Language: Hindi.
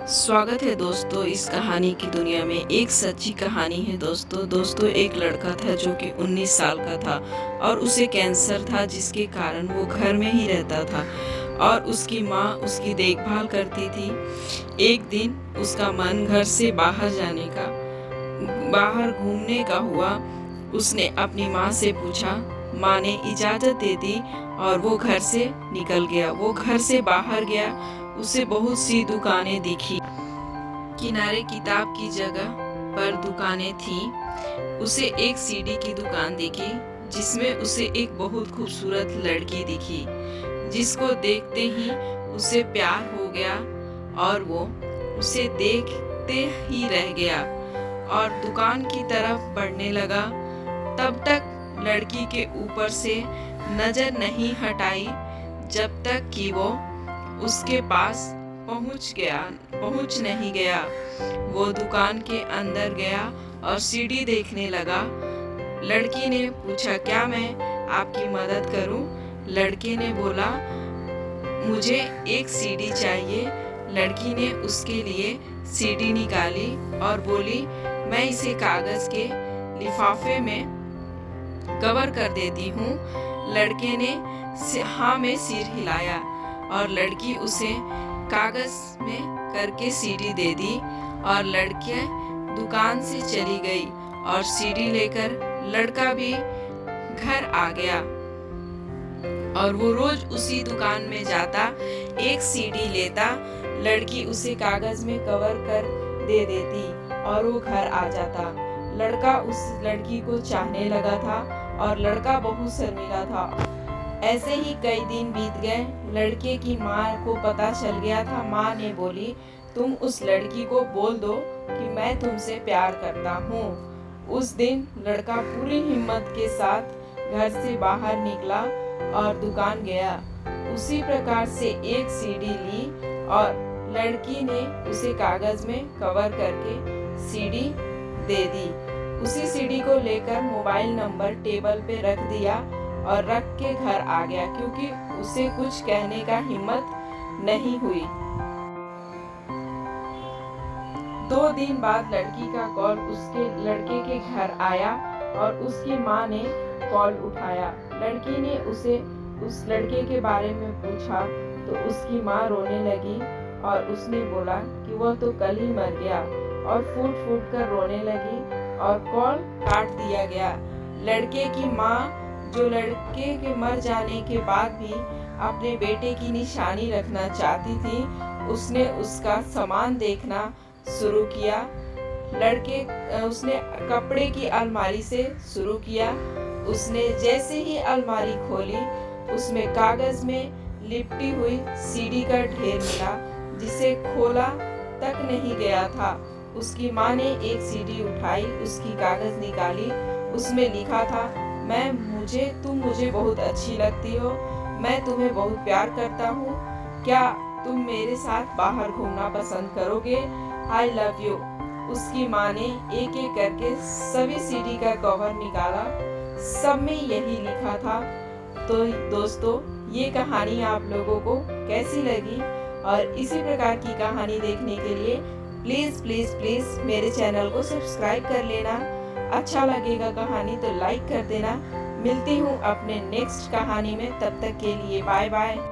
स्वागत है दोस्तों इस कहानी की दुनिया में। एक सच्ची कहानी है दोस्तों एक लड़का था जो कि 19 साल का था और उसे कैंसर था, जिसके कारण वो घर में ही रहता था और उसकी माँ उसकी देखभाल करती थी। एक दिन उसका मन घर से बाहर घूमने का हुआ। उसने अपनी माँ से पूछा, माँ ने इजाज़त दे दी और वो घर से निकल गया। वो घर से बाहर गया, उसे बहुत सी दुकानें दिखी। किनारे किताब की जगह पर दुकानें थीं। उसे एक सीडी की दुकान दिखी जिसमें उसे एक बहुत खूबसूरत लड़की दिखी, जिसको देखते ही उसे प्यार हो गया और वो उसे देखते ही रह गया और दुकान की तरफ बढ़ने लगा। तब तक लड़की के ऊपर से नजर नहीं हटाई जब तक कि वो उसके पास पहुंच नहीं गया। वो दुकान के अंदर गया और सीडी देखने लगा। लड़की ने पूछा, क्या मैं आपकी मदद करूं? लड़के ने बोला, मुझे एक सीडी चाहिए। लड़की ने उसके लिए सीडी निकाली और बोली, मैं इसे कागज के लिफाफे में कवर कर देती हूँ। लड़के ने हाँ में सिर हिलाया और लड़की उसे कागज में करके सीडी दे दी और लड़के दुकान से चली गई और सीडी लेकर लड़का भी घर आ गया और वो रोज उसी दुकान में जाता, एक सीडी लेता। लड़की उसे कागज में कवर कर दे देती और वो घर आ जाता। लड़का उस लड़की को चाहने लगा था और लड़का बहुत शर्मिला था। ऐसे ही कई दिन बीत गए। लड़के की माँ को पता चल गया था। माँ ने बोली, तुम उस लड़की को बोल दो कि मैं तुमसे प्यार करता हूँ। उस दिन लड़का पूरी हिम्मत के साथ घर से बाहर निकला और दुकान गया। उसी प्रकार से एक सीडी ली और लड़की ने उसे कागज में कवर करके सीडी दे दी। उसी सीडी को लेकर मोबाइल नंबर टेबल पे रख दिया और रख के घर आ गया, क्योंकि उसे कुछ कहने का हिम्मत नहीं हुई। 2 दिन बाद लड़की का कॉल उसके लड़के के घर आया और उसकी माँ ने कॉल उठाया। लड़की ने उसे उस लड़के के बारे में पूछा तो उसकी माँ रोने लगी और उसने बोला कि वह तो कल ही मर गया और फूट फूट कर रोने लगी और कॉल काट दिया गया। लड़के की माँ, जो लड़के के मर जाने के बाद भी अपने बेटे की निशानी रखना चाहती थी, उसने उसका सामान देखना शुरू किया। उसने कपड़े की अलमारी से शुरू किया। उसने जैसे ही अलमारी खोली, उसमें कागज में लिपटी हुई सीडी का ढेर मिला, जिसे खोला तक नहीं गया था। उसकी माँ ने एक सीडी उठाई, उसकी कागज निकाली, उसमें लिखा था, तुम मुझे बहुत अच्छी लगती हो, मैं तुम्हें बहुत प्यार करता हूँ, क्या तुम मेरे साथ बाहर घूमना पसंद करोगे? I love you. उसकी माँ ने एक एक करके सभी सीडी का कवर निकाला, सब में यही लिखा था। तो दोस्तों, ये कहानी आप लोगों को कैसी लगी? और इसी प्रकार की कहानी देखने के लिए प्लीज मेरे चैनल को सब्सक्राइब कर लेना। अच्छा लगेगा कहानी तो लाइक कर देना। मिलती हूँ अपने नेक्स्ट कहानी में, तब तक के लिए बाय बाय।